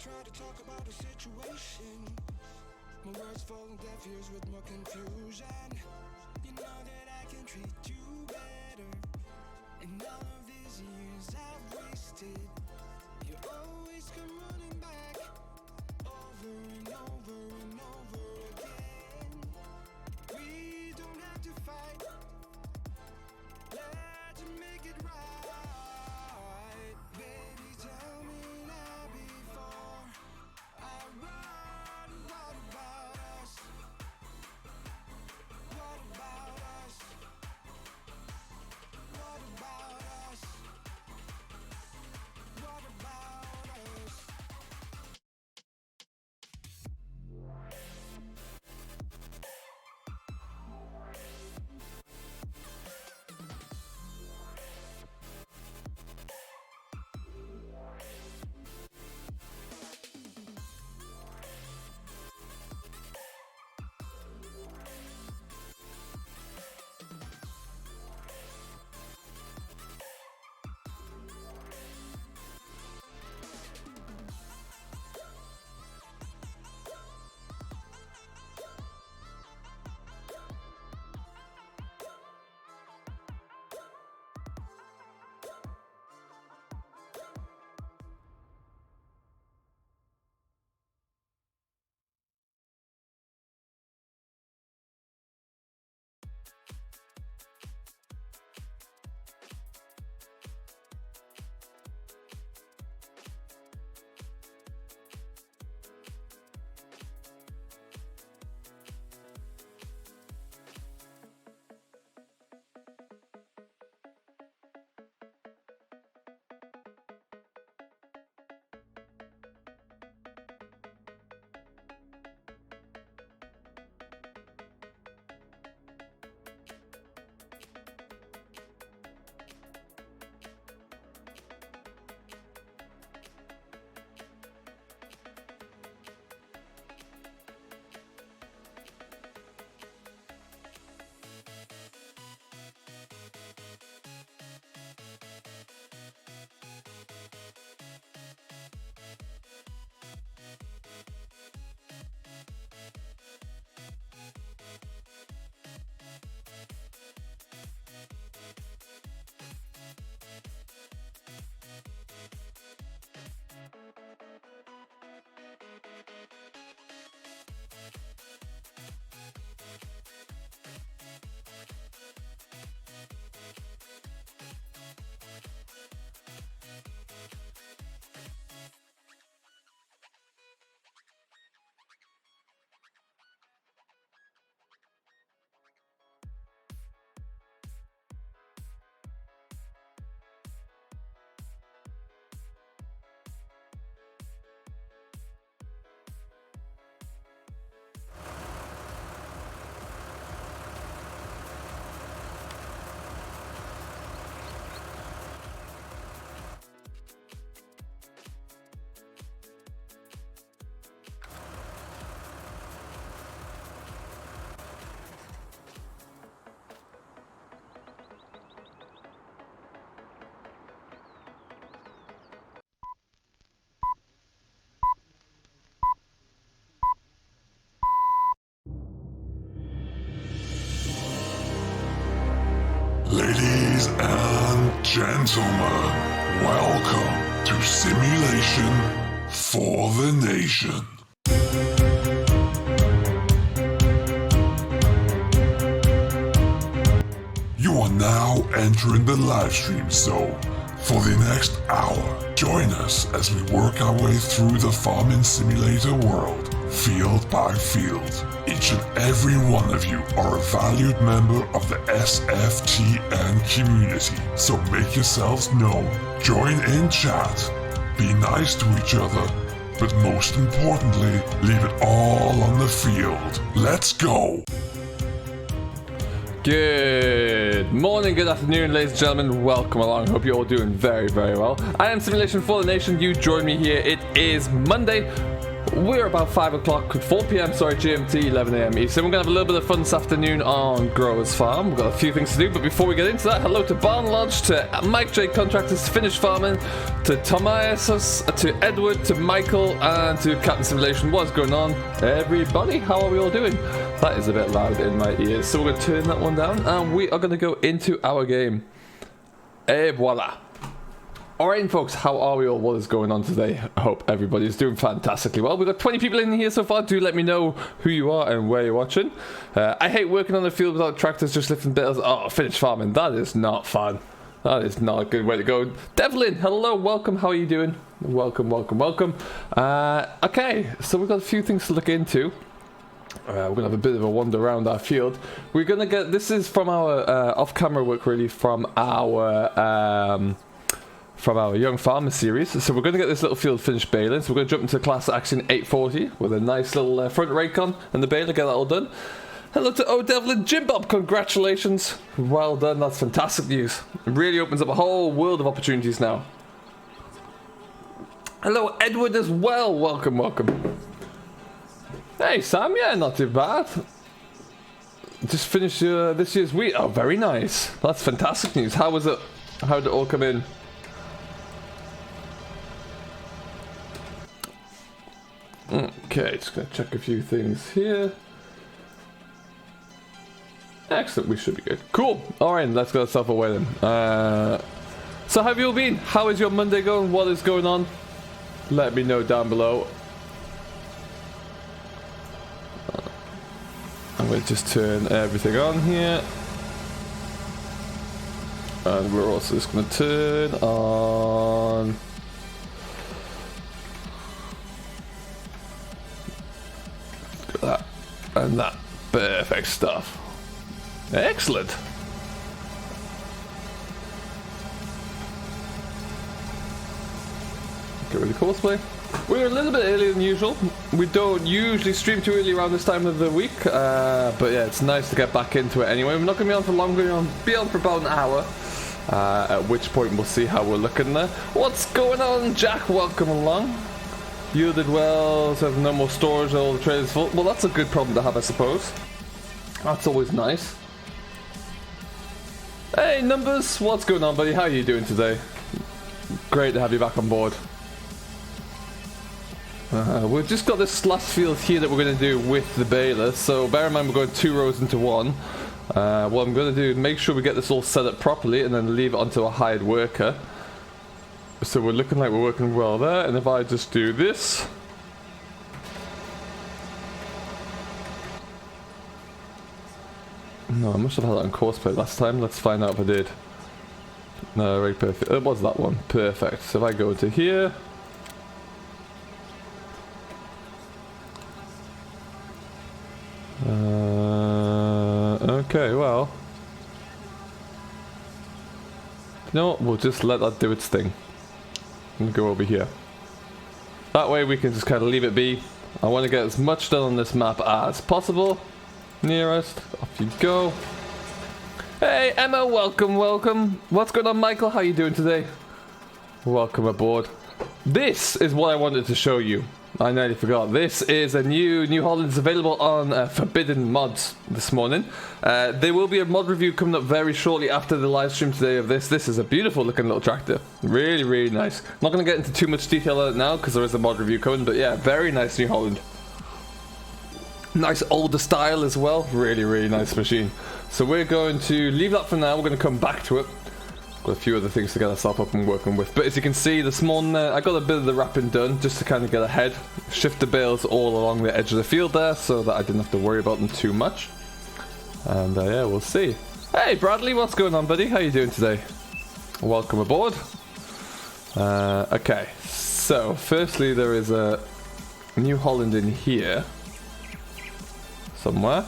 try to talk about the situation. My words fall on deaf ears with more confusion. You know that I can treat you better. And all of these years I've wasted, you always come running back over and over and over again. We don't have to fight, let's make it right. Baby, tell me now before I run. What about us? What about us? What about us? What about us? Ladies and gentlemen, welcome to Simulation for the Nation. You are now entering the livestream zone. For the next hour, join us as we work our way through the farming simulator world, field by field. Each and every one of you are a valued member of the SFTN community, so make yourselves known, join in chat, be nice to each other, but most importantly, leave it all on the field. Let's go! Good morning, good afternoon, ladies and gentlemen. Welcome along. Hope you're all doing very, very well. I am Simulation for the Nation. You join me here. It is Monday, we're about 5 o'clock, 4 p.m. sorry, GMT, 11 a.m. Eastern. We're going to have a little bit of fun this afternoon on Growers Farm. We've got a few things to do, but before we get into that, hello to Barn Lodge, to Mike J Contractors, to Finish Farming, to Tomias, to Edward, to Michael, and to Captain Simulation. What's going on, everybody? How are we all doing? That is a bit loud in my ears, so we're going to turn that one down, and we are going to go into our game. Et voila. Alright folks, how are we all? What is going on today? I hope everybody's doing fantastically well. We've got 20 people in here so far. Do let me know who you are and where you're watching. I hate working on the field without tractors just lifting bales. Oh, finish farming. That is not fun. That is not a good way to go. Devlin, hello, welcome. How are you doing? Welcome, welcome, welcome. Okay, so we've got a few things to look into. We're going to have a bit of a wander around our field. We're going to get... This is from our off-camera work, really, from our Young Farmer series. So we're going to get this little field finished baling. So we're going to jump into class action 840 with a nice little front rake on and the baler, get that all done. Hello to O'Devlin, Jim Bob, congratulations. Well done, that's fantastic news. It really opens up a whole world of opportunities now. Hello Edward as well, welcome, welcome. Hey Sam, yeah, not too bad. Just finished this year's wheat. Oh, very nice. That's fantastic news. How was it? How did it all come in? Okay, just gonna check a few things here. Excellent, we should be good. Cool. Alright, let's get ourselves away then. So how have you all been? How is your Monday going? What is going on? Let me know down below. I'm gonna just turn everything on here. And we're also just gonna turn on that and that. Perfect stuff. Excellent. Get rid of cosplay. We're a little bit earlier than usual. We don't usually stream too early around this time of the week, but yeah, it's nice to get back into it anyway. We're not going to be on for long, we're going to be on for about an hour, at which point we'll see how we're looking there. What's going on, Jack? Welcome along. Yielded well, so have no more storage, all the trailers full. Well, that's a good problem to have, I suppose. That's always nice. Hey, Numbers, what's going on, buddy? How are you doing today? Great to have you back on board. We've just got this last field here that we're going to do with the baler, so bear in mind we're going 2 rows into one. What I'm going to do is make sure we get this all set up properly and then leave it onto a hired worker. So we're looking like we're working well there, and if I just do this... No, I must have had that on courseplay last time. Let's find out if I did. No, right, perfect. It was that one. Perfect. So if I go to here... okay, well... No, we'll just let that do its thing. And go over here. That way we can just kind of leave it be. I want to get as much done on this map as possible. Nearest, off you go. Hey Emma, welcome, welcome. What's going on, Michael? How you doing today? Welcome aboard. This is what I wanted to show you. I nearly forgot. This is a New Holland's available on Forbidden Mods this morning. There will be a mod review coming up very shortly after the live stream today of this. This is a beautiful looking little tractor. Really, really nice. I'm not going to get into too much detail on it now because there is a mod review coming, but yeah, very nice New Holland. Nice older style as well. Really, really nice machine. So we're going to leave that for now. We're going to come back to it. Got a few other things to get ourselves up and working with. But as you can see, this morning I got a bit of the wrapping done just to kind of get ahead. Shift the bales all along the edge of the field there so that I didn't have to worry about them too much. And yeah, we'll see. Hey Bradley, what's going on, buddy? How you doing today? Welcome aboard. Okay, so firstly there is a New Holland in here. Somewhere.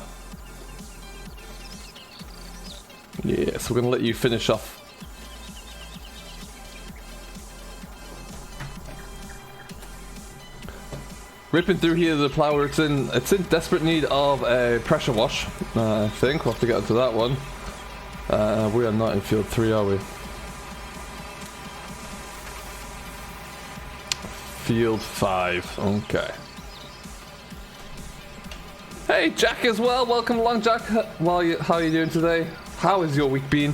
Yeah, so we're going to let you finish off. Ripping through here the plough, it's in desperate need of a pressure wash. I think we'll have to get into that one. We are not in field 3, are we? Field 5. Okay. Hey, Jack as well. Welcome along, Jack. How are you doing today? How has your week been?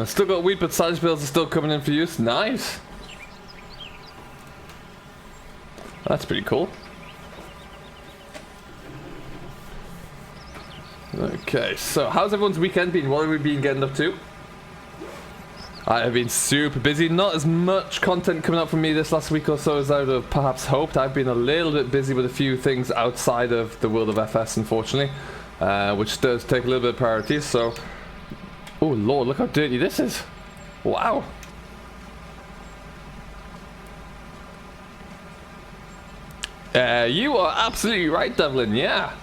Still got wheat, but silage bales are still coming in for use. Nice. That's pretty cool. Okay, so how's everyone's weekend been? What have we been getting up to? I have been super busy. Not as much content coming out from me this last week or so as I would have perhaps hoped. I've been a little bit busy with a few things outside of the world of FS, unfortunately, which does take a little bit of priority. So, oh lord, look how dirty this is! Wow. You are absolutely right, Devlin. Yeah,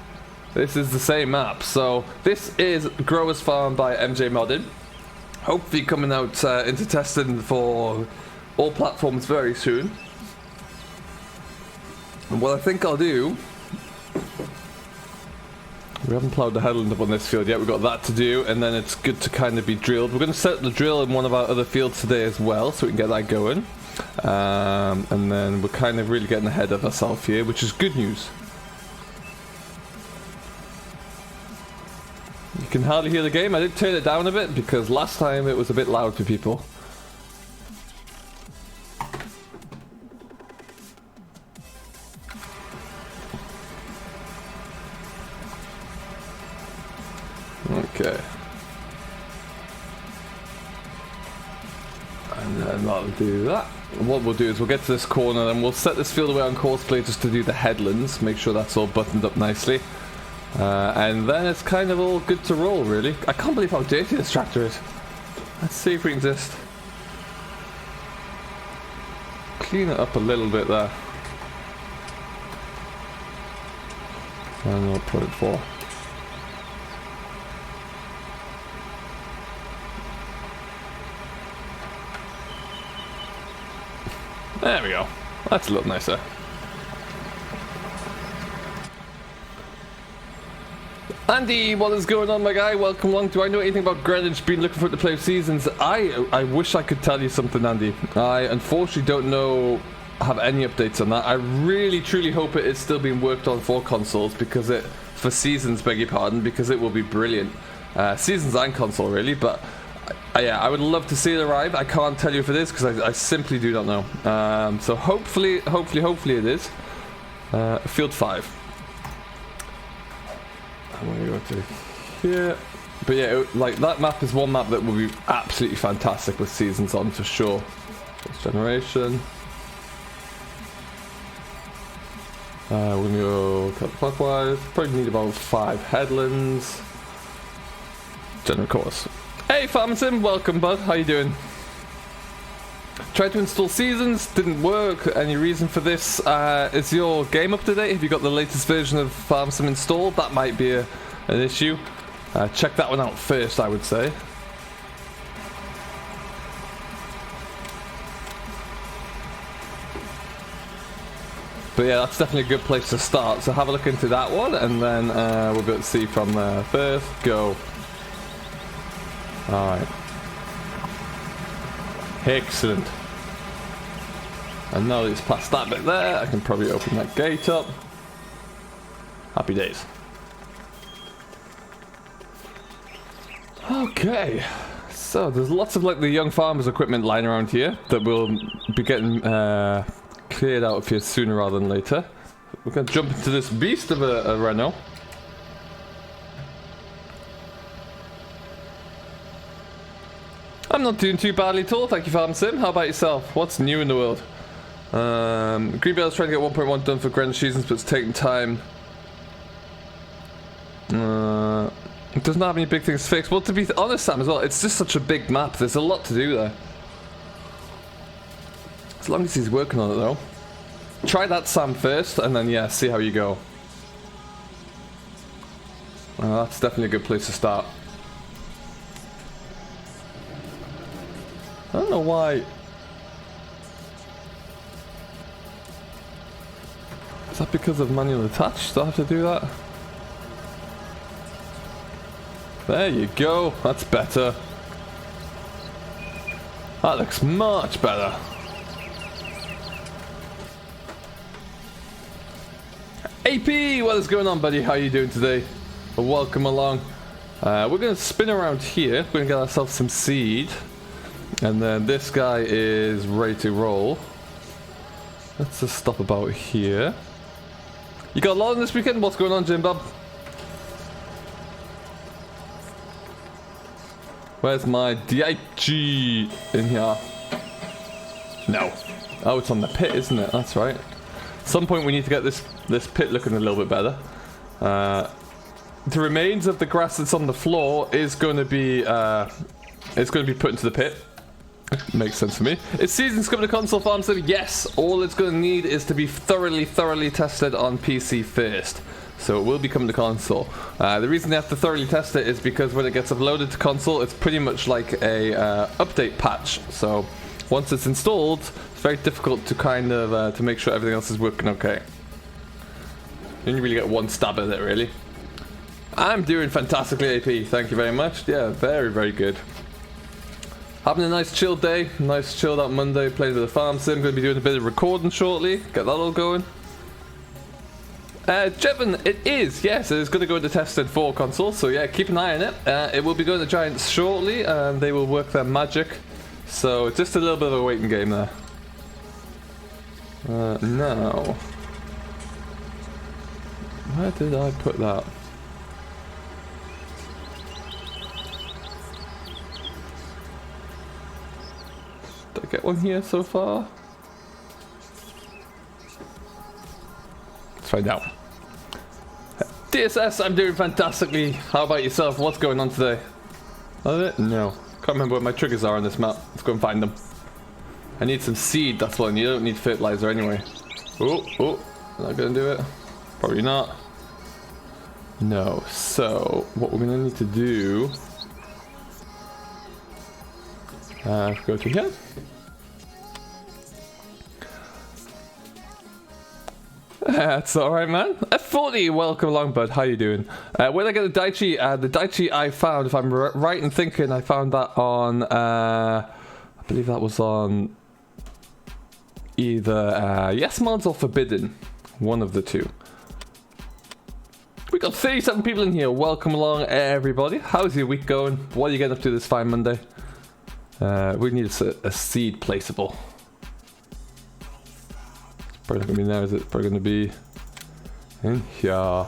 this is the same map. So this is Growers Farm by MJ Modded. Hopefully coming out into testing for all platforms very soon. And what I think I'll do... We haven't ploughed the headland up on this field yet, we've got that to do, and then it's good to kind of be drilled. We're going to set the drill in one of our other fields today as well, so we can get that going. And then we're kind of really getting ahead of ourselves here, which is good news. You can hardly hear the game. I did turn it down a bit because last time it was a bit loud for people. Okay. And then that'll do that. What we'll do is we'll get to this corner and we'll set this field away on course play just to do the headlands. Make sure that's all buttoned up nicely. And then it's kind of all good to roll, really. I can't believe how dirty this tractor is. Let's see if we can just clean it up a little bit there. And we'll put it for. There we go. That's a little nicer. Andy, what is going on, my guy? Welcome along. Do I know anything about Greenwich? Been looking forward to play seasons. I wish I could tell you something, Andy. I unfortunately don't have any updates on that. I really truly hope it is still being worked on for consoles, because for seasons, beg your pardon, because it will be brilliant. Seasons and console, really, but yeah, I would love to see it arrive. I can't tell you if it is because I simply do not know. So hopefully it is. Field 5. I'm going to go to here. But yeah, like that map is one map that will be absolutely fantastic with seasons on for sure. First generation. We're going to go counterclockwise. Probably need about 5 headlands. General course. Hey Farmington, welcome bud, how you doing? Tried to install seasons, didn't work. Any reason for this? Is your game up to date? Have you got the latest version of FarmSim installed? That might be an issue. Check that one out first, I would say. But yeah, that's definitely a good place to start. So have a look into that one, and then we'll be able to see from there. First, go. Alright. Excellent. And now that it's past that bit there, I can probably open that gate up. Happy days. Okay. So there's lots of like the young farmers equipment lying around here that will be getting cleared out of here sooner rather than later. We're going to jump into this beast of a Renault. I'm not doing too badly at all, thank you, Farm Sim. How about yourself? What's new in the world? Green Bale's trying to get 1.1 done for Greenwich seasons, but it's taking time. It doesn't have any big things fixed. Well, to be honest, Sam, as well, it's just such a big map. There's a lot to do there. As long as he's working on it, though. Try that, Sam, first, and then, yeah, see how you go. That's definitely a good place to start. I don't know why. Is that because of manual attach? Do I have to do that? There you go. That's better. That looks much better. AP, what is going on, buddy? How are you doing today? Well, welcome along. We're going to spin around here. We're going to get ourselves some seed. And then this guy is ready to roll. Let's just stop about here. You got a lot on this weekend? What's going on, Jim Bob? Where's my DIG in here? No. Oh, it's on the pit, isn't it? That's right. At some point we need to get this pit looking a little bit better. The remains of the grass that's on the floor is going to be put into the pit. Makes sense for me. Is Seasons coming to console farm sim? Yes. All it's going to need is to be thoroughly tested on PC first. So it will be coming to console. The reason they have to thoroughly test it is because when it gets uploaded to console, it's pretty much like a update patch. So once it's installed, it's very difficult to kind of to make sure everything else is working okay. You only really get one stab at it, really. I'm doing fantastically, AP. Thank you very much. Yeah, very good. Having a nice chilled day, nice chilled out Monday, playing with the farm sim. Going to be doing a bit of recording shortly, get that all going. Jevon, it is, yes, it's going to go into tested for console, so yeah, keep an eye on it. It will be going to Giants shortly, and they will work their magic. So just a little bit of a waiting game there. Now, where did I put that? Did I get one here so far? Let's find out. DSS, I'm doing fantastically. How about yourself? What's going on today? Is it? No. Can't remember where my triggers are on this map. Let's go and find them. I need some seed, that's what I need. I don't need fertilizer anyway. Oh, not gonna do it. Probably not. No. So, what we're gonna need to do... go to here. That's alright, man. F40, welcome along, bud. How you doing? Where did I get the Daichi? The Daichi I found, if I'm right in thinking, I found that on, I believe that was on either Yes Mods or Forbidden. One of the two. We got 37 people in here. Welcome along, everybody. How's your week going? What are you getting up to this fine Monday? We need a seed placeable. Probably not going to be now, is it? Probably going to be in here. I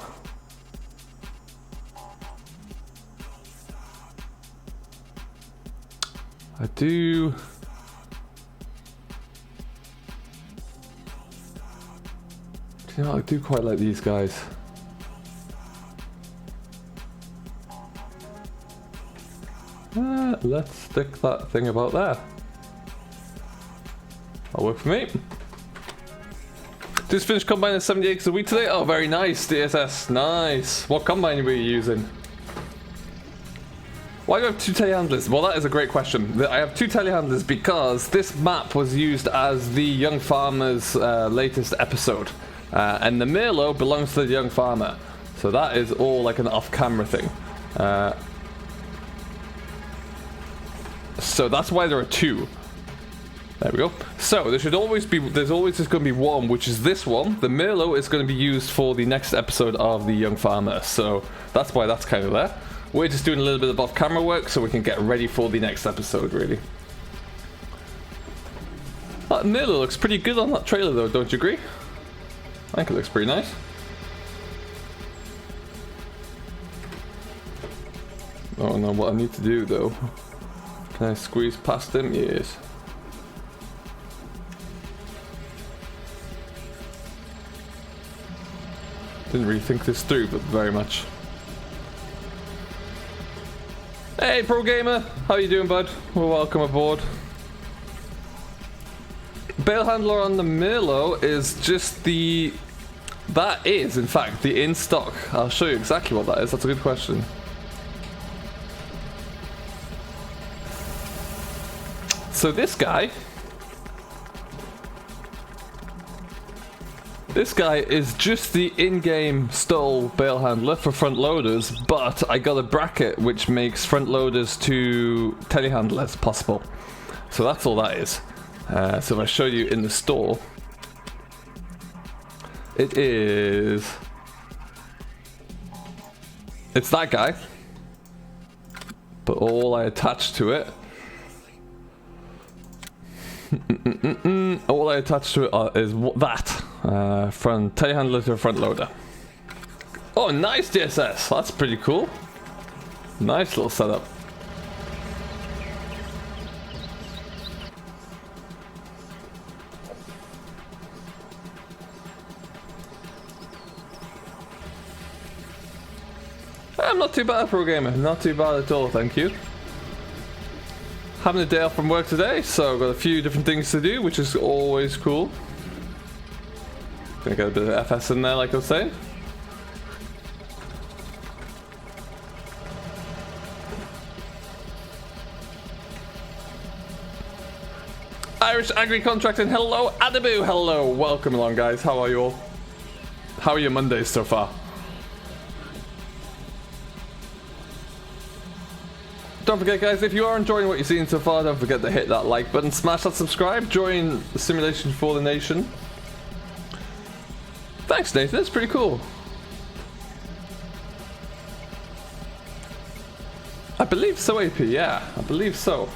do... You know, I do quite like these guys. Let's stick that thing about there. That'll work for me. Just finished combining 70 acres a week today. Oh, very nice, DSS. Nice. What combine were you using? Why do I have two telehandlers? Well, that is a great question. I have two telehandlers because this map was used as the Young Farmer's latest episode. And the Merlot belongs to the Young Farmer. So that is all like an off-camera thing. So that's why there are two. There we go. So there should always be, there's always just going to be one, which is this one. The Merlot is going to be used for the next episode of the Young Farmer. So that's why that's kind of there. We're just doing a little bit of off-camera work so we can get ready for the next episode, really. That Merlot looks pretty good on that trailer though, don't you agree? I think it looks pretty nice. Oh no, what I need to do though. Can I squeeze past him? Yes. Didn't really think this through, but very much. Hey, Pro Gamer! How you doing, bud? Well, welcome aboard. Bale handler on the Merlot is just the... That is, in fact, the in-stock. I'll show you exactly what that is. That's a good question. So this guy... This guy is just the in-game stall bale handler for front loaders, but I got a bracket which makes front loaders to telehandlers possible. So that's all that is. So if I show you in the store, it's that guy, but all I attach to it, all I attach to it is that front telehandler to a front loader. Oh, nice DSS. That's pretty cool. Nice little setup. I'm not too bad for a gamer. Not too bad at all, thank you. Having a day off from work today, so I've got a few different things to do, which is always cool. Gonna get a bit of FS in there, like I was saying. Irish Agri Contracting, hello. Adabu, hello. Welcome along, guys. How are you all? How are your Mondays so far? Don't forget, guys, if you are enjoying what you're seeing so far, don't forget to hit that like button, smash that subscribe, join the Simulation for the Nation. Thanks, Nathan. That's pretty cool. I believe so, AP. Yeah, I believe so.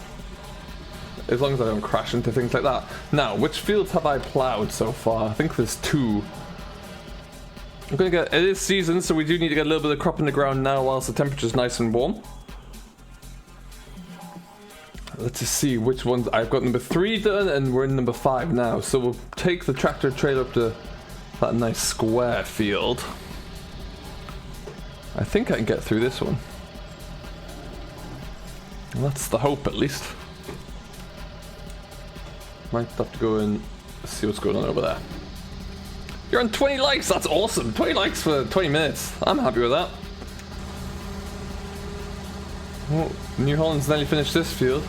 As long as I don't crash into things like that. Now, which fields have I plowed so far? I think there's 2. I'm gonna get. It is season, so we do need to get a little bit of crop in the ground now, whilst the temperature's nice and warm. Let's just see which ones. I've got number 3 done, and we're in number 5 now. So we'll take the tractor trailer up to that nice square field. I think I can get through this one. Well, that's the hope, at least. Might have to go and see what's going on over there. You're on 20 likes. That's awesome. 20 likes for 20 minutes. I'm happy with that. Oh, New Holland's nearly finished this field.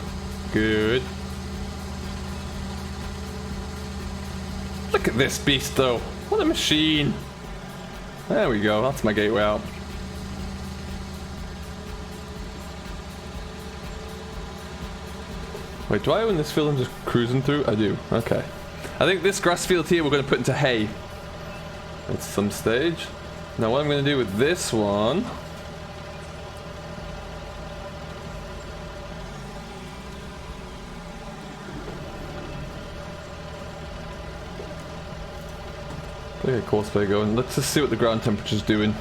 Good. Look at this beast, though. What a machine. There we go. That's my gateway out. Wait, do I own this field I'm just cruising through? I do. Okay. I think this grass field here we're going to put into hay at some stage. Now what I'm going to do with this one... Okay, course play going. Let's just see what the ground temperature's doing.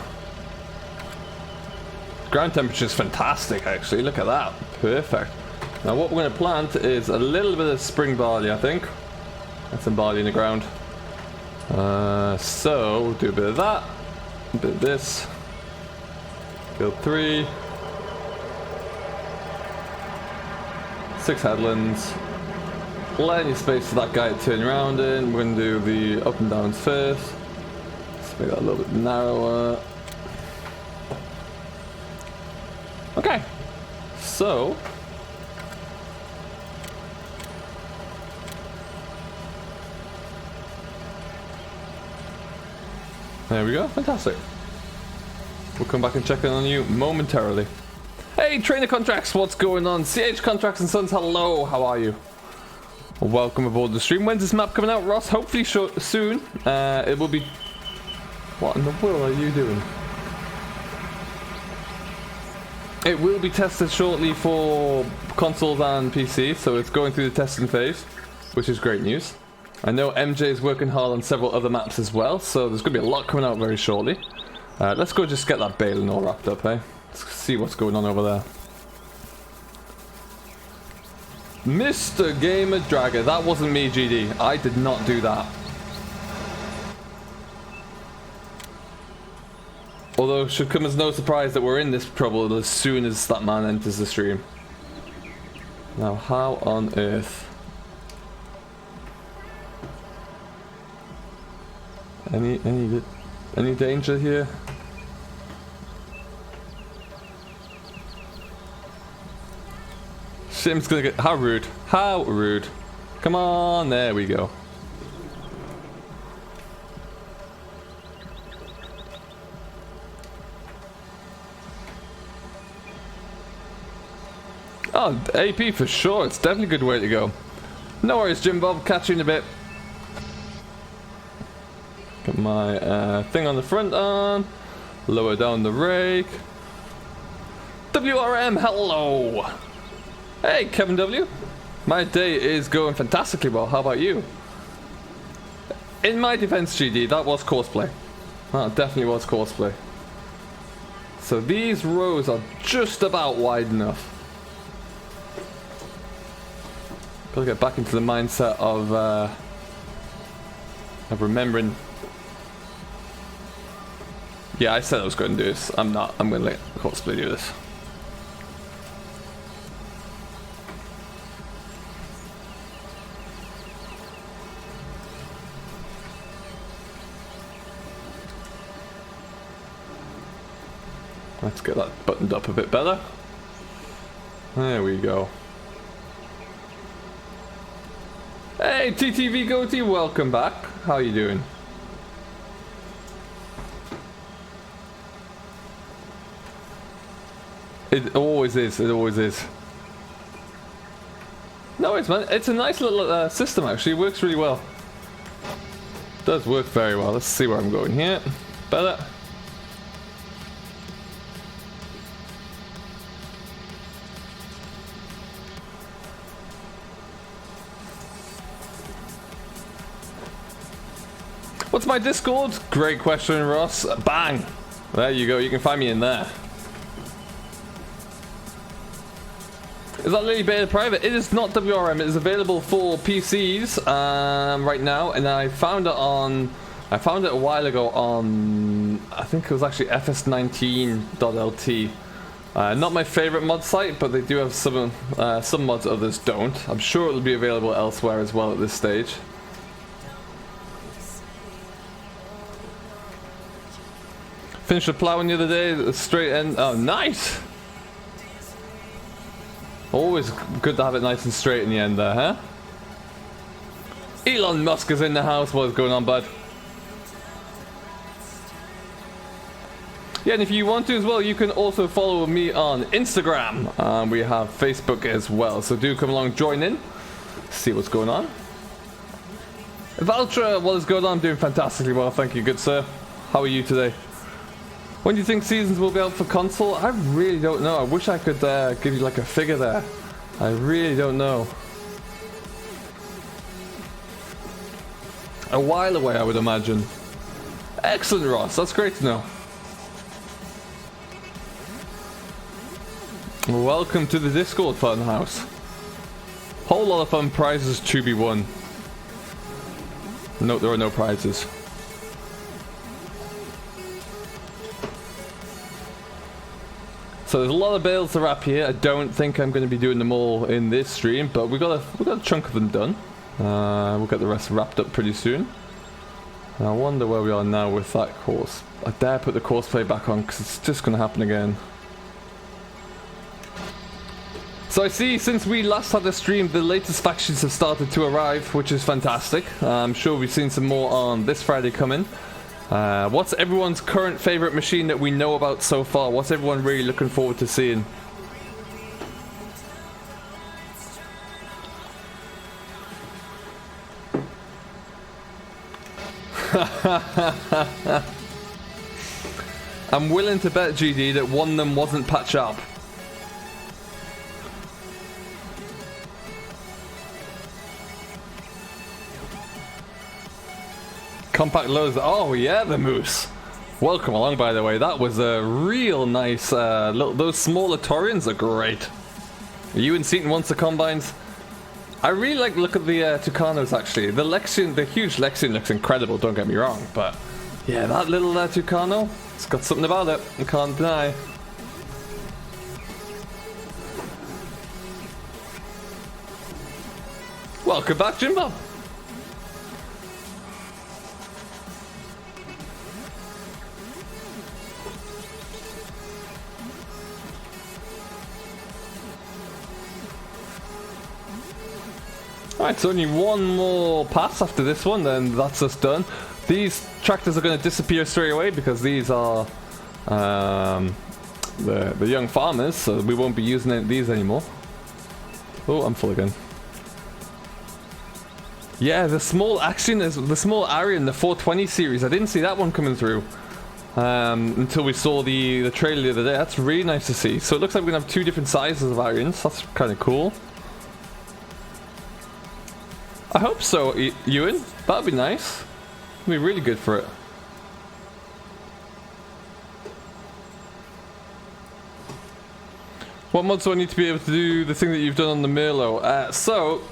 Ground temperature's fantastic, actually. Look at that. Perfect. Now what we're going to plant is a little bit of spring barley, I think. That's some barley in the ground. So we'll do a bit of that, a bit of this. Field 3. 6 headlands. Plenty of space for that guy to turn around in. We're going to do the up and downs first. Let's make that a little bit narrower. Okay. So... there we go, fantastic. We'll come back and check in on you momentarily. Hey, Trainer Contracts, what's going on? CH Contracts and Sons, hello, how are you? Well, welcome aboard the stream. When's this map coming out, Ross? Hopefully soon. It will be... what in the world are you doing? It will be tested shortly for consoles and PC, so it's going through the testing phase, which is great news. I know MJ is working hard on several other maps as well, so there's going to be a lot coming out very shortly. Let's go just get that baling all wrapped up, eh? Let's see what's going on over there. Mr. Gamer Dragger, that wasn't me, GD. I did not do that. Although, it should come as no surprise that we're in this trouble as soon as that man enters the stream. Now, how on earth... Any danger here? Shim's gonna get... how rude. How rude. Come on, there we go. Oh, AP for sure. It's definitely a good way to go. No worries, Jim Bob. Catch you in a bit. Get my thing on the front on. Lower down the rake. WRM, hello! Hey, Kevin W. My day is going fantastically well. How about you? In my defense, GD, that was courseplay. That definitely was courseplay. So these rows are just about wide enough. Gotta get back into the mindset of remembering. Yeah, I said I was going to do this. I'm not. I'm going to let courseplay do this. Let's get that buttoned up a bit better. There we go. Hey, TTV Goatee, welcome back. How you doing? It always is. It always is. No worries, man. It's a nice little system, actually. It works really well. It does work very well. Let's see where I'm going here. Better. What's my Discord? Great question, Ross. Bang! There you go. You can find me in there. Is that Lily Beta private? It is not WRM. It is available for PCs right now, and I found it a while ago on, I think it was actually fs19.lt. Not my favorite mod site, but they do have some mods others don't. I'm sure it'll be available elsewhere as well at this stage. Finished the plowing the other day, straight end. Oh, nice! Always good to have it nice and straight in the end there, huh? Elon Musk is in the house. What's going on, bud? Yeah, and if you want to as well, you can also follow me on Instagram. We have Facebook as well, so do come along, join in, see what's going on. Valtra, what is going on? I'm doing fantastically well, thank you, good sir. How are you today? When do you think seasons will be out for console? I really don't know. I wish I could give you like a figure there. I really don't know. A while away, I would imagine. Excellent, Ross. That's great to know. Welcome to the Discord fun house. Whole lot of fun prizes to be won. No, there are no prizes. So there's a lot of bales to wrap here. I don't think I'm going to be doing them all in this stream, but we got a chunk of them done. We'll get the rest wrapped up pretty soon. And I wonder where we are now with that course. I dare put the course play back on because it's just going to happen again. So I see since we last had the stream, the latest factions have started to arrive, which is fantastic. I'm sure we've seen some more on this Friday coming. What's everyone's current favorite machine that we know about so far? What's everyone really looking forward to seeing? I'm willing to bet, GD, that one of them wasn't Patch Up. Compact loads. Oh yeah, the moose. Welcome along, by the way. That was a real nice. Those smaller Taurians are great. You and Seaton wants the combines. I really like the look of the Tucanos actually. The Lexion, the huge Lexion looks incredible. Don't get me wrong, but yeah, that little Tucano, it's got something about it. I can't deny. Welcome back, Jimbo. Alright, so only one more pass after this one, then that's us done. These tractors are going to disappear straight away because these are the young farmers, so we won't be using these anymore. Oh, I'm full again. Yeah, the small area in the 420 series. I didn't see that one coming through until we saw the trailer the other day. That's really nice to see. So it looks like we're gonna have 2 different sizes of irons. That's kind of cool. I hope so, Ewan. That'd be nice. It'd be really good for it. What mods do I need to be able to do the thing that you've done on the Merlot? So,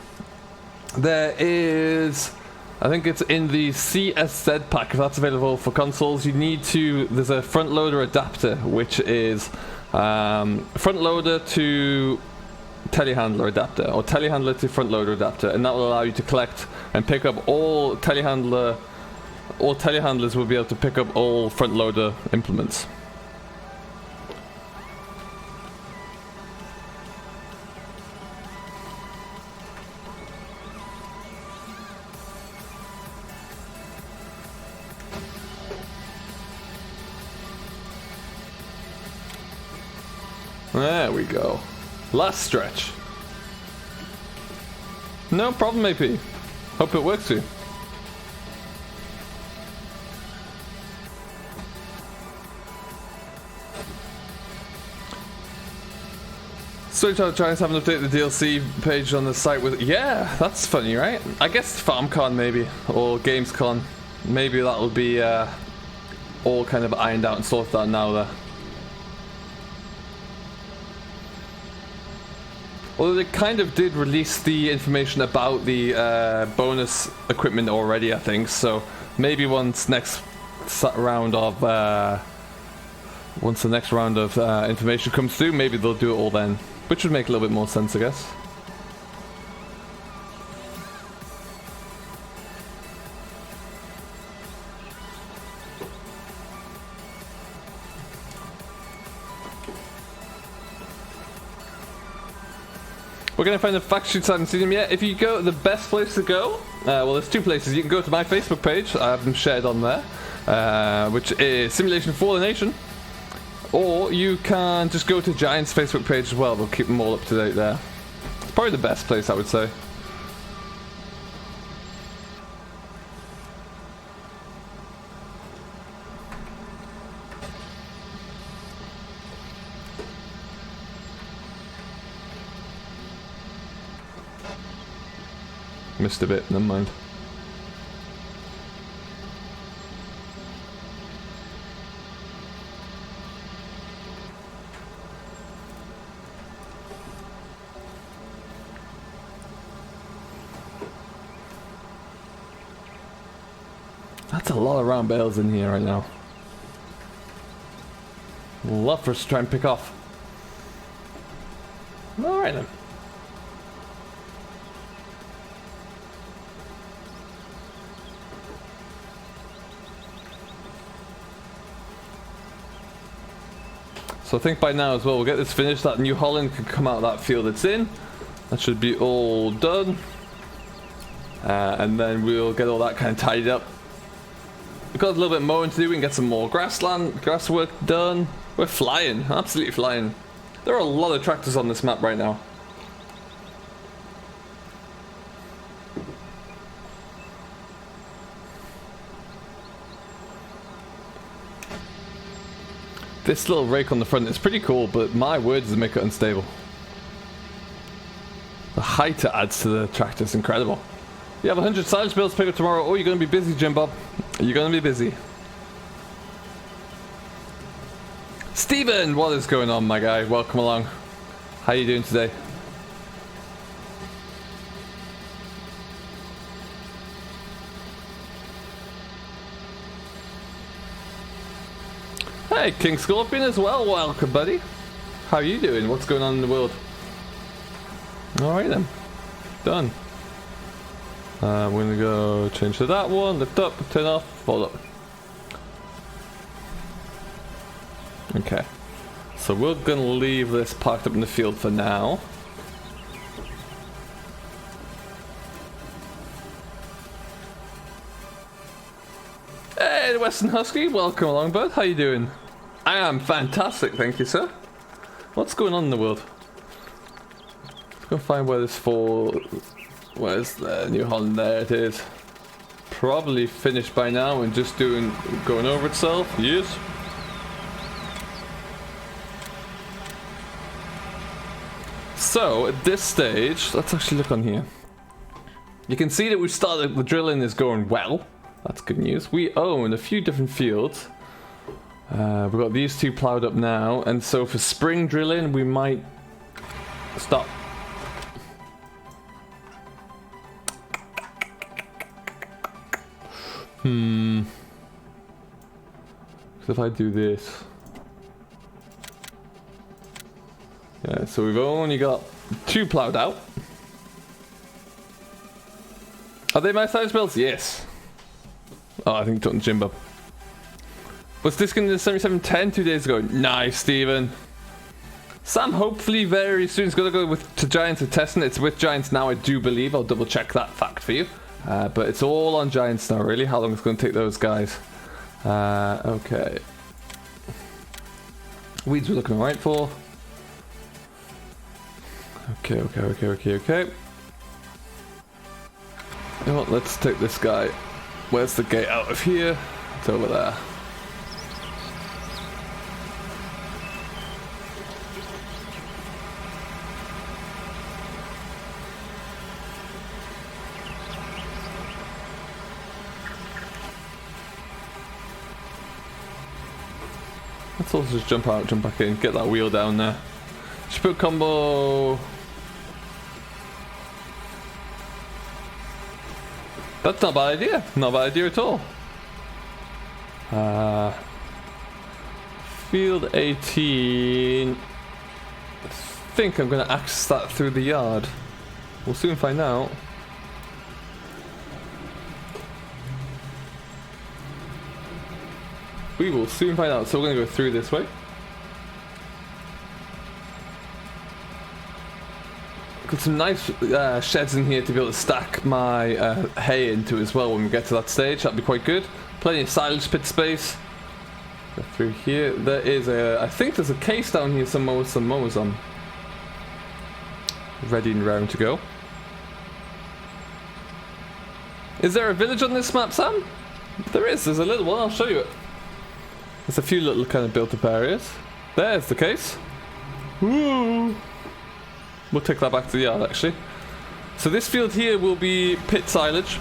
there is, I think it's in the CSZ pack, if that's available for consoles. You need to, there's a front loader adapter, which is front loader to telehandler adapter, or telehandler to front loader adapter, and that will allow you to collect and pick up all telehandlers will be able to pick up all front loader implements. There we go. Last stretch. No problem, AP. Hope it works for you. So trying to have an update the DLC page on the site with, yeah, that's funny, right? I guess FarmCon maybe, or GamesCon. Maybe that'll be all kind of ironed out and sorted out now there. Although they kind of did release the information about the bonus equipment already, I think. So maybe once the next round of information comes through, maybe they'll do it all then, which would make a little bit more sense, I guess. We're going to find the fact sheets. I haven't seen them yet. If you go, the best place to go, well, there's 2 places. You can go to my Facebook page. I have them shared on there, which is Simulation for the Nation. Or you can just go to Giant's Facebook page as well. We'll keep them all up to date there. It's probably the best place, I would say. Missed a bit, never mind. That's a lot of round bales in here right now. Love for us to try and pick off. Alright then. So I think by now as well, we'll get this finished. That New Holland can come out of that field it's in. That should be all done. And then we'll get all that kind of tidied up. We've got a little bit of mowing to do. We can get some more grass work done. We're flying, absolutely flying. There are a lot of tractors on this map right now. This little rake on the front is pretty cool, but my word does it make it unstable. The height it adds to the tractor is incredible. You have 100 silage bales to pick up tomorrow. Oh, you're going to be busy, Jim Bob. You're going to be busy. Steven, what is going on, my guy? Welcome along. How are you doing today? Hey, King Scorpion as well. Welcome, buddy. How are you doing? What's going on in the world? Alright then. Done. We're going to go change to that one. Lift up, turn off, hold up. Okay. So we're going to leave this parked up in the field for now. Hey, Western Husky. Welcome along, bud. How you doing? I am fantastic, thank you, sir. What's going on in the world? Gonna find where this fall. Where's the New Holland? There it is. Probably finished by now and just going over itself. Yes. So at this stage, let's actually look on here. You can see that we've started. The drilling is going well. That's good news. We own a few different fields. We've got these two plowed up now, and so for spring drilling, we might stop. So if I do this, yeah. So we've only got two plowed out. Are they my size builds? Yes. Oh, I think it's on Jimbo. Was this in the 7710 2 days ago? Nice, Steven. Sam, hopefully very soon is going to go to Giants and testing. It's with Giants now, I do believe. I'll double check that fact for you. But it's all on Giants now, really. How long it's going to take those guys? Okay. Weeds we're looking alright for. Okay. You know what, let's take this guy. Where's the gate out of here? It's over there. Let's also just jump out, jump back in, get that wheel down there. Should put combo. That's not a bad idea. Not a bad idea at all. Field 18. I think I'm going to access that through the yard. We'll soon find out. We will soon find out. So we're going to go through this way. Got some nice sheds in here to be able to stack my hay into as well when we get to that stage. That'd be quite good. Plenty of silage pit space. Go through here. There is I think there's a case down here somewhere with some mowers on. Ready and round to go. Is there a village on this map, Sam? There is. There's a little one. I'll show you it. There's a few little kind of built up areas. There's the case. Woo! We'll take that back to the yard, actually. So this field here will be pit silage.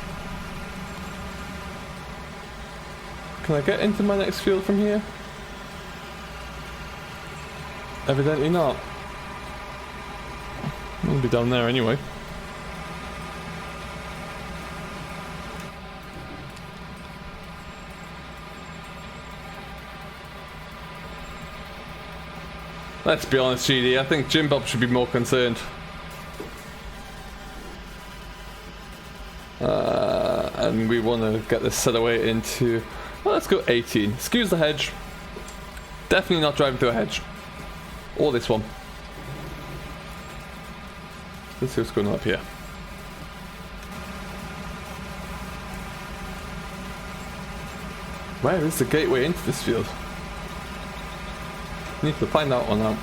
Can I get into my next field from here? Evidently not. It'll be down there anyway. Let's be honest, GD, I think Jim Bob should be more concerned. And we want to get this set away into... Well, let's go 18. Excuse the hedge. Definitely not driving through a hedge. Or this one. Let's see what's going on up here. Where is the gateway into this field? Need to find that one out.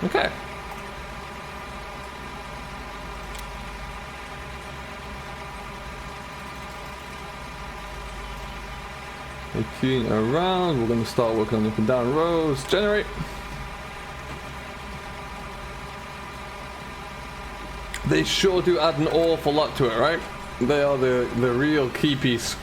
Okay. Around, we're going to start working on up and down rows. Generate. They sure do add an awful lot to it, right? They are the real key piece.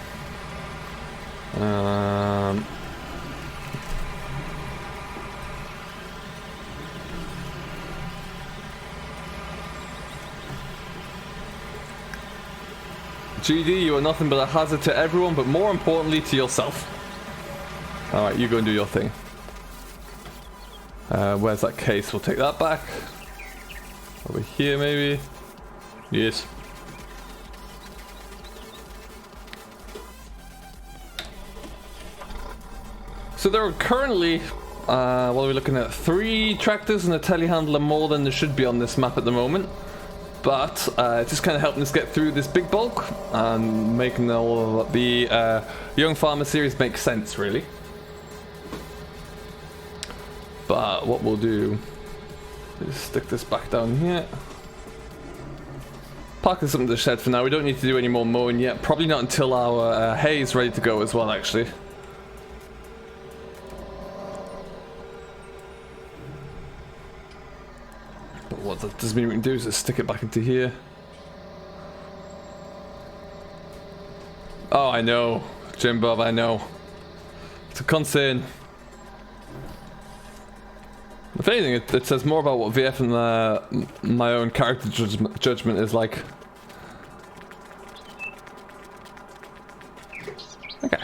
GD, you are nothing but a hazard to everyone, but more importantly to yourself. Alright, you go and do your thing. Where's that case? We'll take that back. Over here, maybe. Yes. So there are currently, what are we looking at? 3 tractors and a telehandler more than there should be on this map at the moment. but it's just kind of helping us get through this big bulk and making all of the Young Farmer series make sense, really. But what we'll do is stick this back down here. Park this up in the shed for now. We don't need to do any more mowing yet. Probably not until our hay is ready to go as well, actually. But what that does mean we can do is just stick it back into here. Oh, I know. Jim Bob, I know. It's a concern. If anything, it says more about what VF and my own character judgment is like. Okay.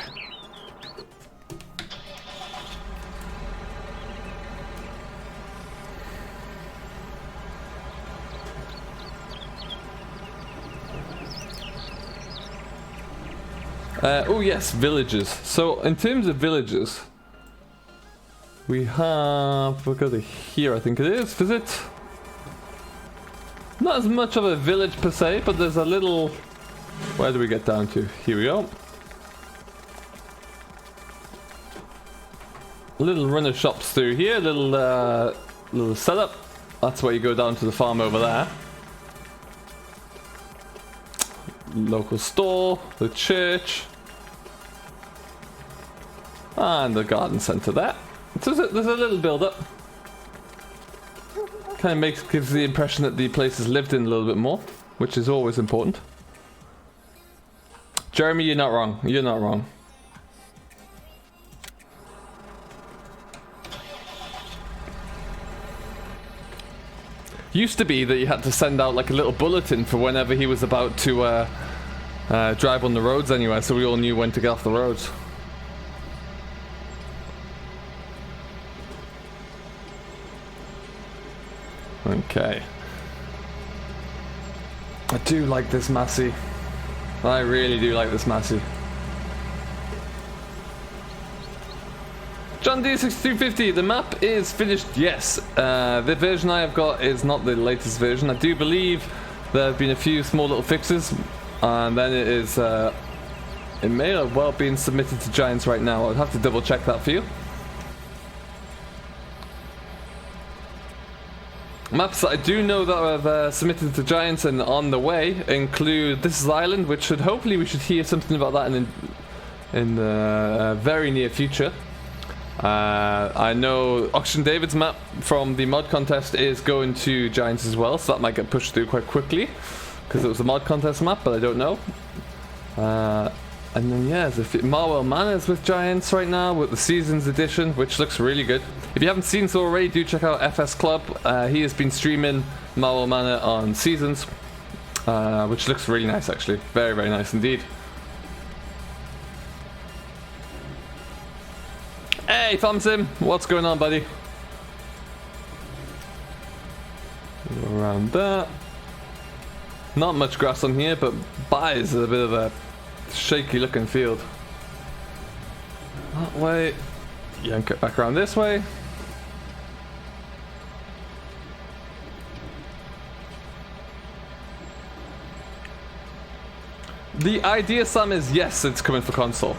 Oh yes, villages. So in terms of villages, we'll go to here, I think it is. Visit. Not as much of a village per se, but there's a little... Where do we get down to? Here we go. A little run of shops through here, little setup. That's where you go down to the farm over there. Local store, the church, and the garden centre there. So there's a little build up. Kind of gives the impression that the place is lived in a little bit more, which is always important. Jeremy, you're not wrong. You're not wrong. Used to be that you had to send out like a little bulletin for whenever he was about to drive on the roads anyway, so we all knew when to get off the roads. Okay. I do like this Massey. I really do like this Massey. John D6250, the map is finished, yes. The version I have got is not the latest version. I do believe there have been a few small little fixes, and then it is, it may have well been submitted to Giants right now. I'd have to double check that for you. Maps that I do know that I've submitted to Giants and on the way include This is Ireland, which should hopefully we should hear something about that in the very near future. I know Oxygen David's map from the mod contest is going to Giants as well, so that might get pushed through quite quickly because it was a mod contest map, but I don't know. And then yeah, there's Marwell Manors with Giants right now with the Seasons edition, which looks really good. If you haven't seen so already, do check out FS Club. He has been streaming Marwell Manor on Seasons, which looks really nice actually. Very, very nice indeed. Hey, Thumbsim, what's going on, buddy? Go around that. Not much grass on here, but buys a bit of a shaky looking field. That way. Yank it back around this way. The idea, Sam, is yes, it's coming for console.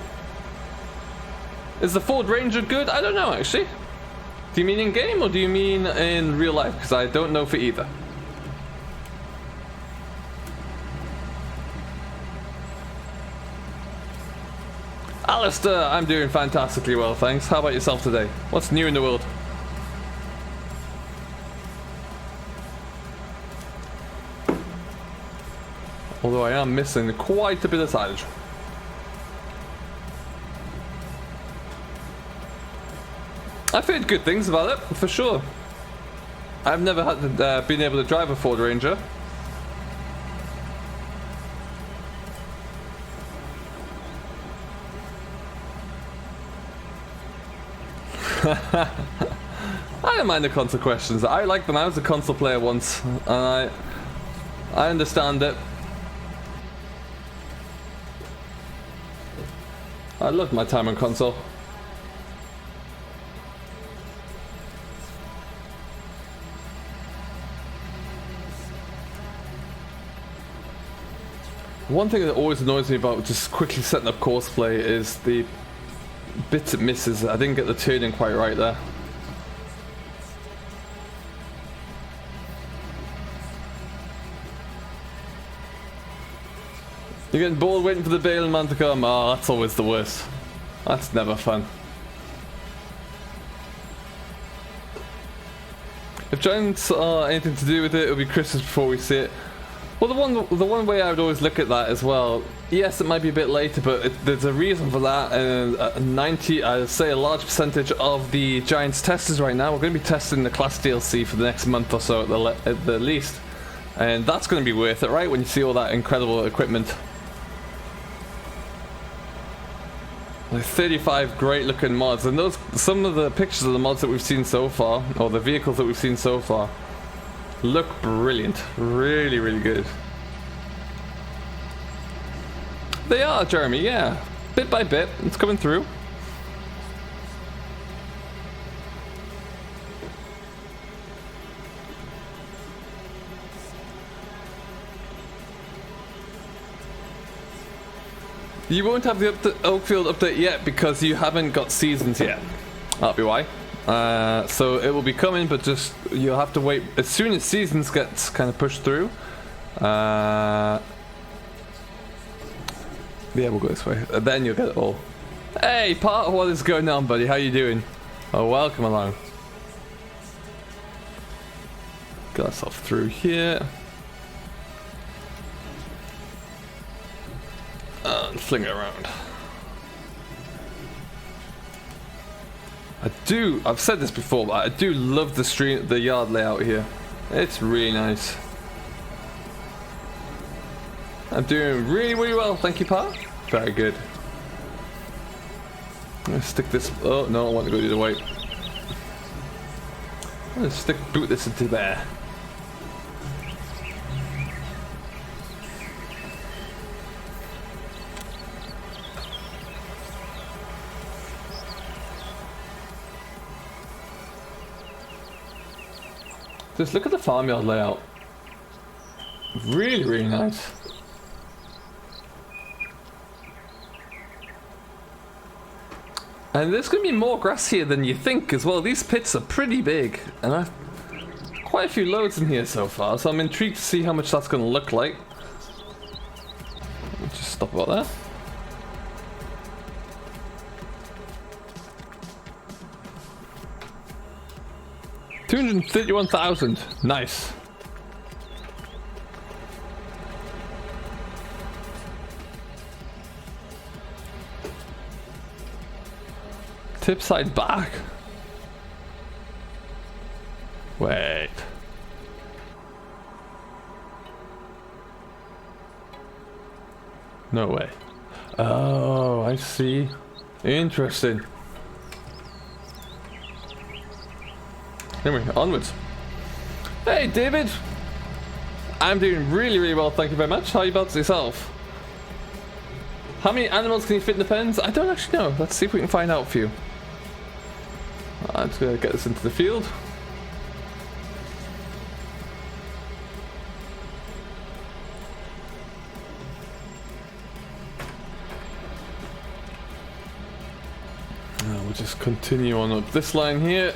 Is the Ford Ranger good? I don't know, actually. Do you mean in game or do you mean in real life? Because I don't know for either. Alistair, I'm doing fantastically well, thanks. How about yourself today? What's new in the world? Although I am missing quite a bit of silage. I've heard good things about it, for sure. I've never had to, been able to drive a Ford Ranger. I don't mind the console questions. I like them. I was a console player once, and I understand it. I loved my time on console. One thing that always annoys me about just quickly setting up courseplay is the bits it misses. I didn't get the turning quite right there. You're getting bored waiting for the bale man to come. Oh, that's always the worst. That's never fun. If giants are anything to do with it, it'll be Christmas before we see it. Well, the one way I would always look at that as well. Yes, it might be a bit later, but there's a reason for that. And I'd say a large percentage of the giants testers right now, we're going to be testing the class DLC for the next month or so at the least, and that's going to be worth it, right? When you see all that incredible equipment. Like 35 great looking mods, and some of the pictures of the mods that we've seen so far, or the vehicles that we've seen so far, look brilliant. Really, really good. They are, Jeremy, yeah. Bit by bit, it's coming through. You won't have the Oakfield update yet because you haven't got seasons yet. That'll be why. So it will be coming, but just you'll have to wait as soon as seasons gets kind of pushed through. Yeah, we'll go this way. Then you'll get it all. Hey, Part, what is going on, buddy? How you doing? Oh, welcome along. Get ourselves through here. And fling it around. I've said this before, but I do love the yard layout here. It's really nice. I'm doing really, really well, thank you, Pa. Very good. I'm gonna stick this. Oh no, I want to go the other way. I'm gonna boot this into there. Just look at the farmyard layout. Really, really nice. And there's going to be more grass here than you think as well. These pits are pretty big, and I've quite a few loads in here so far, so I'm intrigued to see how much that's going to look like. Let's just stop about that. $231,000. Nice. Tip side back. Wait. No way. Oh, I see. Interesting. Anyway, onwards. Hey, David. I'm doing really, really well, thank you very much. How are you about yourself? How many animals can you fit in the pens? I don't actually know. Let's see if we can find out for you. I'm just going to get this into the field. Now we'll just continue on up this line here.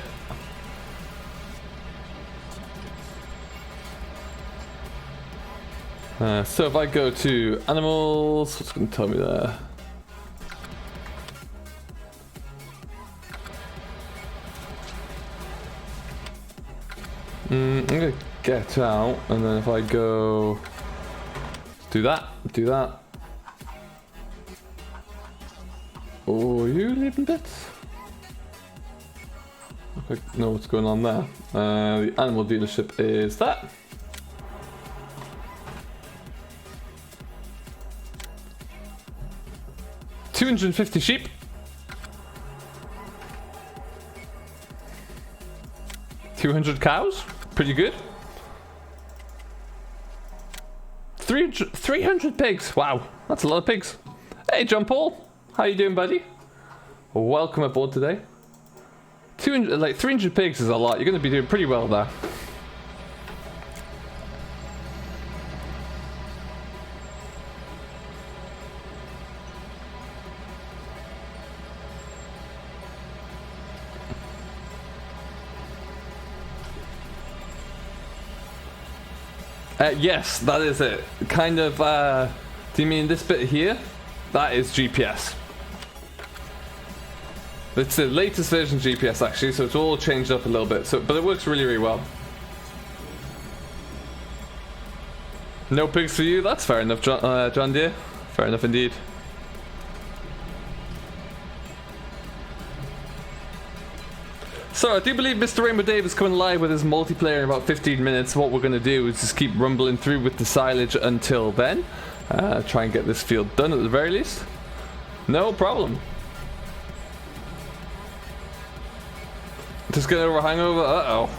So if I go to animals, what's going to tell me there? I'm going to get out, and then if I go do that. Oh, you leaving bits? I know what's going on there. The animal dealership is that. $250 sheep. 200 cows. Pretty good. 300 pigs. Wow, that's a lot of pigs. Hey, John Paul. How you doing, buddy? Welcome aboard today. 300 pigs is a lot. You're going to be doing pretty well there. Yes, that is it. Kind of, do you mean this bit here? That is GPS. It's the latest version of GPS actually, so it's all changed up a little bit. But it works really, really well. No pigs for you? That's fair enough, John dear. Fair enough indeed. So I do believe Mr. Rainbow Dave is coming live with his multiplayer in about 15 minutes. What we're going to do is just keep rumbling through with the silage until then. Try and get this field done at the very least. No problem. Just getting over a hangover. Uh-oh.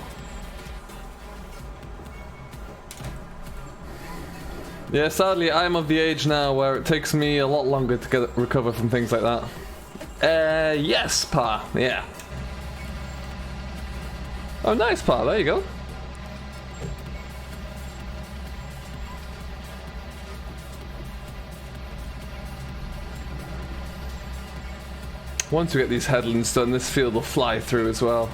Yeah, sadly, I'm of the age now where it takes me a lot longer to recover from things like that. Yes, Pa. Yeah. Oh, nice, Pa. There you go. Once we get these headlands done, this field will fly through as well.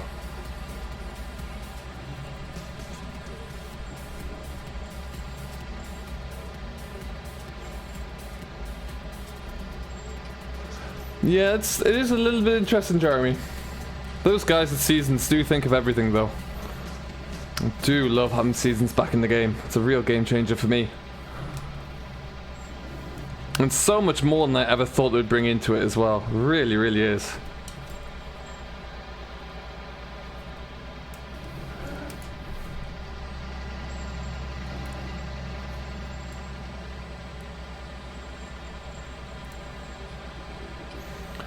Yeah, it is a little bit interesting, Jeremy. Those guys at Seasons do think of everything, though. I do love having Seasons back in the game. It's a real game changer for me. And so much more than I ever thought they would bring into it as well. Really, really is.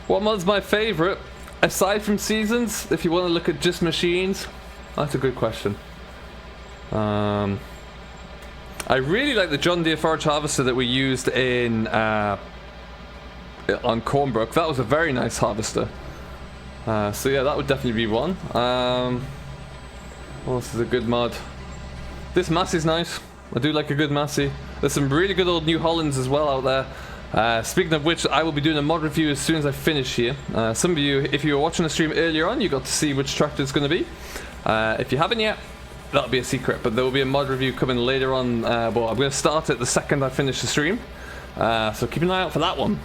What mod's my favourite? Aside from Seasons, if you want to look at just machines, that's a good question. I really like the John Deere forage harvester that we used in on Cornbrook. That was a very nice harvester. So yeah, that would definitely be one. What else is a good mod? This Massey's nice. I do like a good Massey. There's some really good old New Hollands as well out there. Speaking of which, I will be doing a mod review as soon as I finish here. Some of you, if you were watching the stream earlier on, you got to see which tractor it's going to be. If you haven't yet, that'll be a secret, but there will be a mod review coming later on. Well, I'm going to start it the second I finish the stream. So keep an eye out for that one.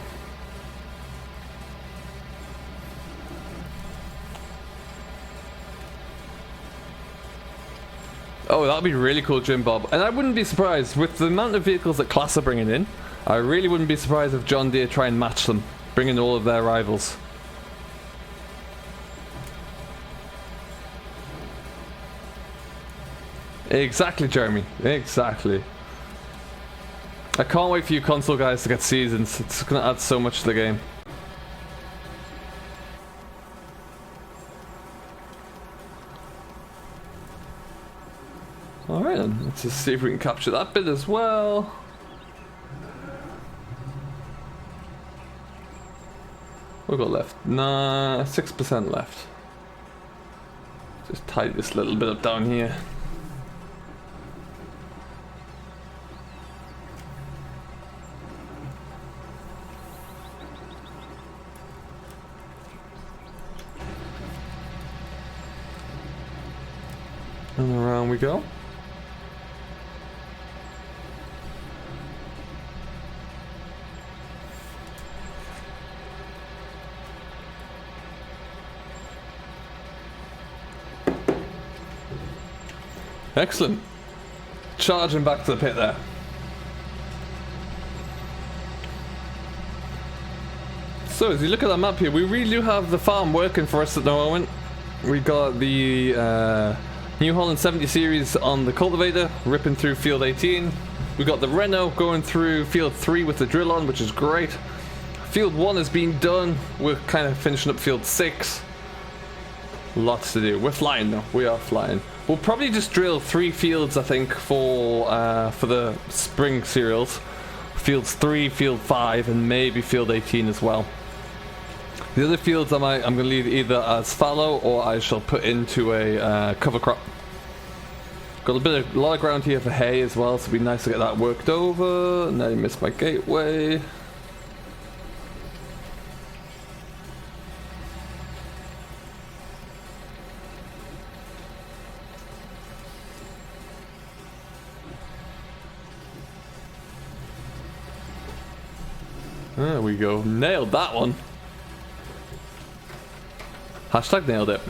Oh, that'd be really cool, Jim Bob. And I wouldn't be surprised, with the amount of vehicles that Class are bringing in, I really wouldn't be surprised if John Deere try and match them, bring in all of their rivals. Exactly, Jeremy. Exactly. I can't wait for you console guys to get Seasons. It's going to add so much to the game. Alright then, let's just see if we can capture that bit as well. We've got left. Nah, 6% left. Just tidy this little bit up down here. And around we go. Excellent. Charging back to the pit there. So as you look at that map here, we really do have the farm working for us at the moment. We got the New Holland 70 series on the cultivator, ripping through field 18. We got the Renault going through field 3 with the drill on, which is great. Field 1 has been done. We're kind of finishing up field 6. Lots to do. We're flying though. We are flying. We'll probably just drill 3 fields, I think, for the spring cereals. Fields 3, field 5, and maybe field 18 as well. The other fields I'm going to leave either as fallow or I shall put into a cover crop. Got a lot of ground here for hay as well, so it'd be nice to get that worked over. Now you missed my gateway. There we go. Nailed that one. Hashtag nailed it.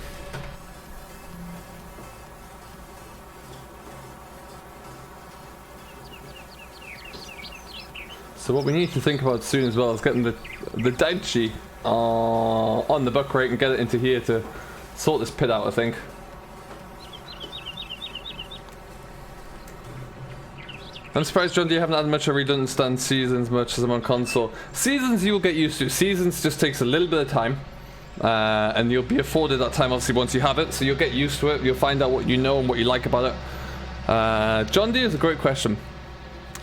So what we need to think about soon as well is getting the Daichi on the buck crate and get it into here to sort this pit out, I think. I'm surprised, John, you haven't had much of redundant stand seasons much as I'm on console. Seasons you will get used to. Seasons just takes a little bit of time. And you'll be afforded that time obviously once you have it. So you'll get used to it. You'll find out what you know and what you like about it. John D is a great question.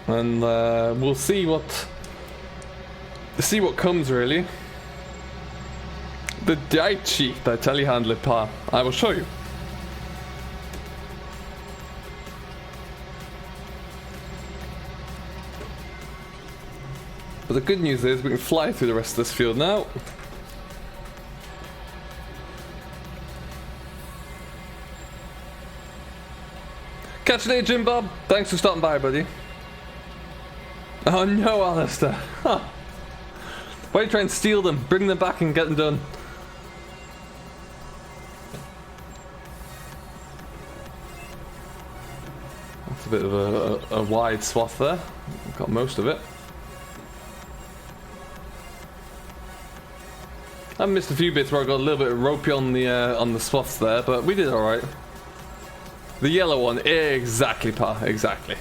And we'll see what comes really. The Daichi, the telehandler par. I will show you. But the good news is we can fly through the rest of this field now. Catch you later, Jim Bob. Thanks for stopping by, buddy. Oh no, Alistair. Huh. Why are you trying to steal them? Bring them back and get them done. That's a bit of a wide swath there. Got most of it. I missed a few bits where I got a little bit ropey on the swaths there, but we did alright. The yellow one, exactly, Pa, exactly.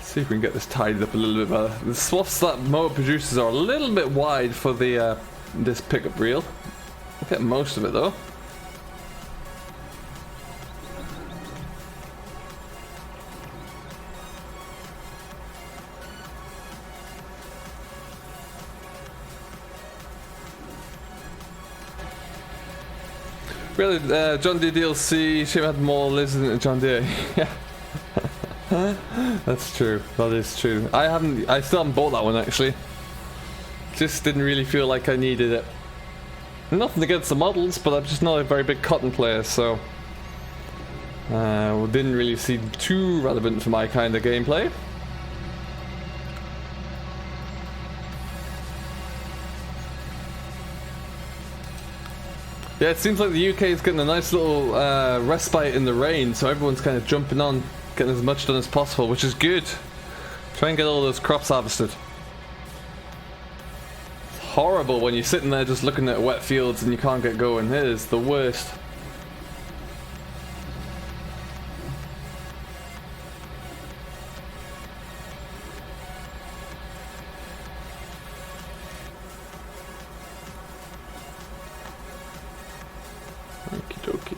See if we can get this tidied up a little bit better. The swaths that mower produces are a little bit wide for the this pickup reel. I'll get most of it though. Really, John Deere DLC should have had more lives than John Deere. Yeah. That's true. That is true. I still haven't bought that one actually. Just didn't really feel like I needed it. Nothing against the models, but I'm just not a very big cotton player, so didn't really seem too relevant for my kind of gameplay. Yeah, it seems like the UK is getting a nice little respite in the rain, so everyone's kind of jumping on, getting as much done as possible, which is good. Try and get all those crops harvested. It's horrible when you're sitting there just looking at wet fields and you can't get going. It is the worst. Okie dokie.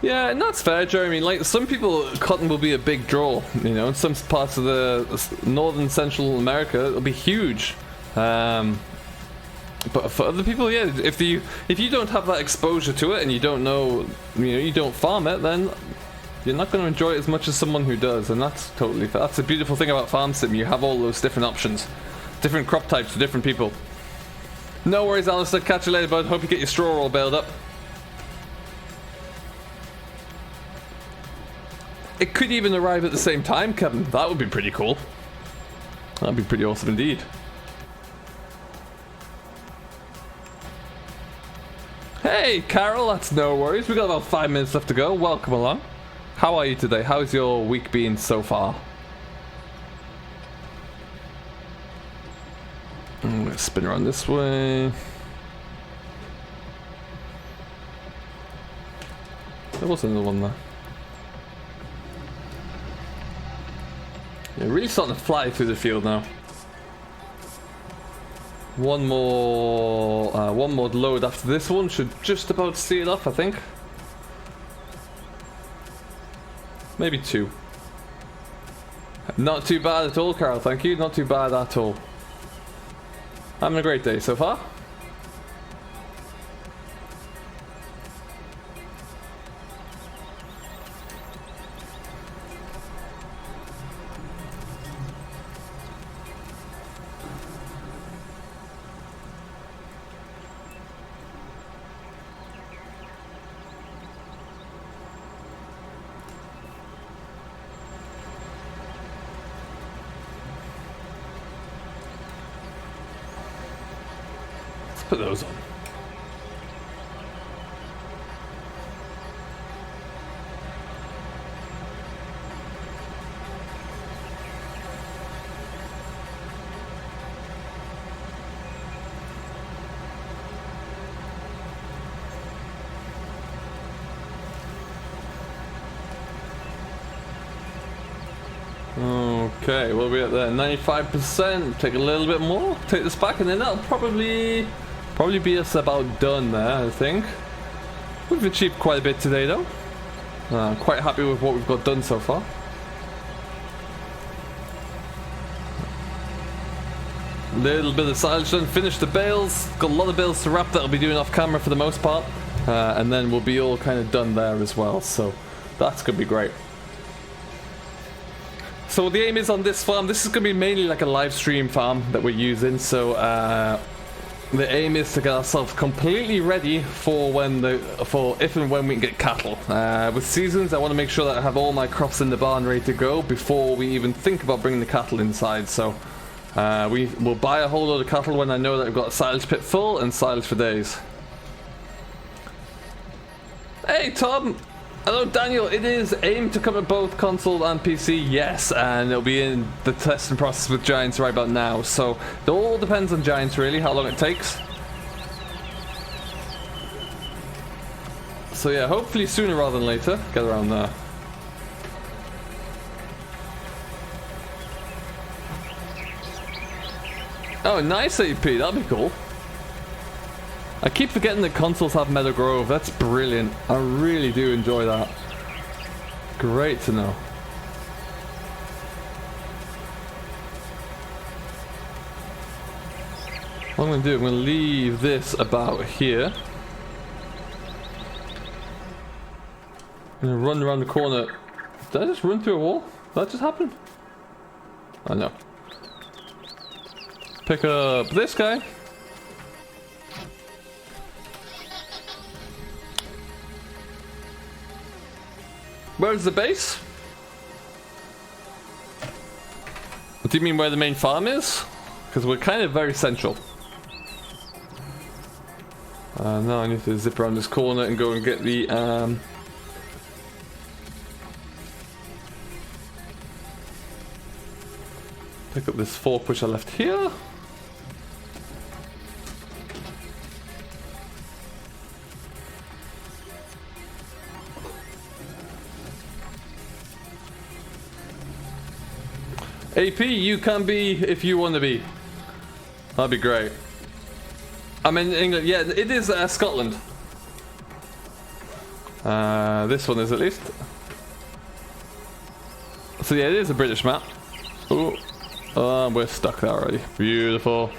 Yeah, and that's fair, Jeremy. Like, some people, cotton will be a big draw, you know, in some parts of the northern Central America, it'll be huge. But for other people, yeah, if you don't have that exposure to it and you don't know, you don't farm it, then you're not going to enjoy it as much as someone who does, and that's totally fair. That's the beautiful thing about Farm Sim. You have all those different options, different crop types for different people. No worries, Alistair. Catch you later, bud. Hope you get your straw all baled up. It could even arrive at the same time, Kevin. That would be pretty cool. That'd be pretty awesome indeed. Hey, Carol, that's no worries. We've got about 5 minutes left to go. Welcome along. How are you today? How's your week been so far? I'm going to spin around this way. There was another one there. Yeah, really starting to fly through the field now. One more load after this one should just about see it off, I think. Maybe 2. Not too bad at all, Carol. Thank you. Not too bad at all. Having a great day so far. put those on. Okay, what are we at there? 95%. Take a little bit more. Take this back, and then that'll probably be us about done there, I think. We've achieved quite a bit today, though. Quite happy with what we've got done so far. Little bit of silage done. Finish the bales. Got a lot of bales to wrap that I'll be doing off camera for the most part. And then we'll be all kind of done there as well. So that's going to be great. So the aim is on this farm, this is going to be mainly like a live stream farm that we're using, so the aim is to get ourselves completely ready for if and when we can get cattle. With seasons, I want to make sure that I have all my crops in the barn ready to go before we even think about bringing the cattle inside, so we will buy a whole load of cattle when I know that I've got a silage pit full and silage for days. Hey Tom! Hello Daniel, it is aimed to come at both console and PC, yes, and it'll be in the testing process with Giants right about now, so it all depends on Giants really, how long it takes. So yeah, hopefully sooner rather than later, get around there. Oh, nice AP, that'd be cool. I keep forgetting that consoles have Meadow Grove. That's brilliant. I really do enjoy that. Great to know. What I'm going to do, I'm going to leave this about here. I'm going to run around the corner. Did I just run through a wall? Did that just happen? Oh no. Pick up this guy. Where's the base? What do you mean where the main farm is? Because we're kind of very central. Now I need to zip around this corner and go and get the pick up this fork which I left here. AP, you can be if you want to be. That'd be great. I'm in England. Yeah, it is Scotland. This one is at least. So yeah, it is a British map. Ooh. We're stuck there already. Beautiful.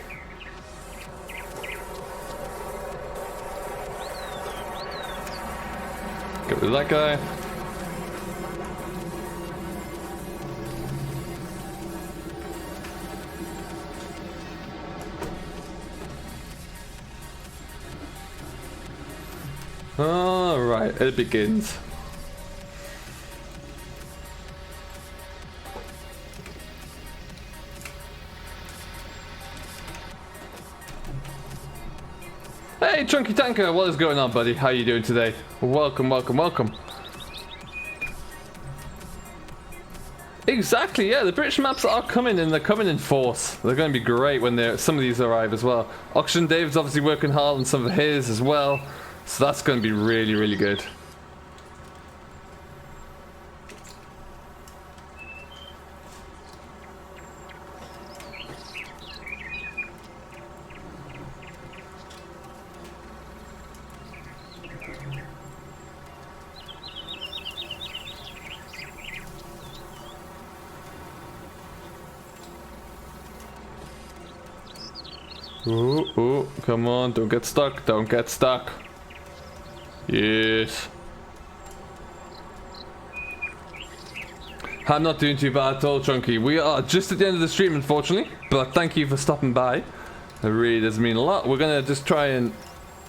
Get rid of that guy. Alright, it begins. Hey Chunky Tanker, what is going on buddy? How you doing today? Welcome, welcome, welcome. Exactly, yeah, the British maps are coming and they're coming in force. They're going to be great when some of these arrive as well. Auction Dave's obviously working hard on some of his as well. So that's going to be really, really good. Ooh, ooh, come on, don't get stuck, don't get stuck. Yes. I'm not doing too bad at all, Chunky. We are just at the end of the stream, unfortunately, but thank you for stopping by. It really does mean a lot. We're gonna just try and,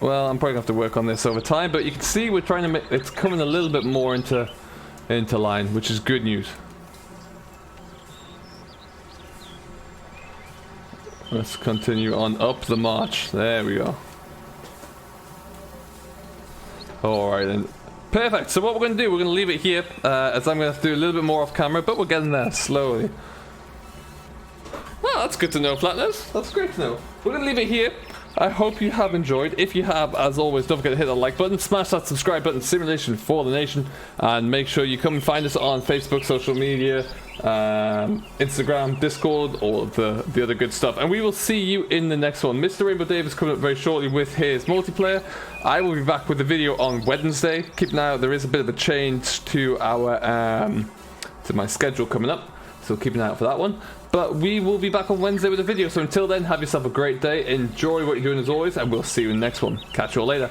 well, I'm probably gonna have to work on this over time, but you can see we're trying to make it's coming a little bit more into line, which is good news. Let's continue on up the march. There we go. Alright then. Perfect. So what we're going to do, we're going to leave it here, as I'm going to have to do a little bit more off camera, but we're getting there slowly. Oh, that's good to know, Flatness. That's great to know. We're going to leave it here. I hope you have enjoyed. If you have, as always, don't forget to hit that like button, smash that subscribe button, Simulation for the Nation, and make sure you come and find us on Facebook, social media, Instagram, Discord, all of the other good stuff. And we will see you in the next one. Mr. Rainbow Dave is coming up very shortly with his multiplayer. I will be back with the video on Wednesday. Keep an eye out, there is a bit of a change to our to my schedule coming up, so keep an eye out for that one. But we will be back on Wednesday with a video, so until then, have yourself a great day, enjoy what you're doing as always, and we'll see you in the next one. Catch you all later.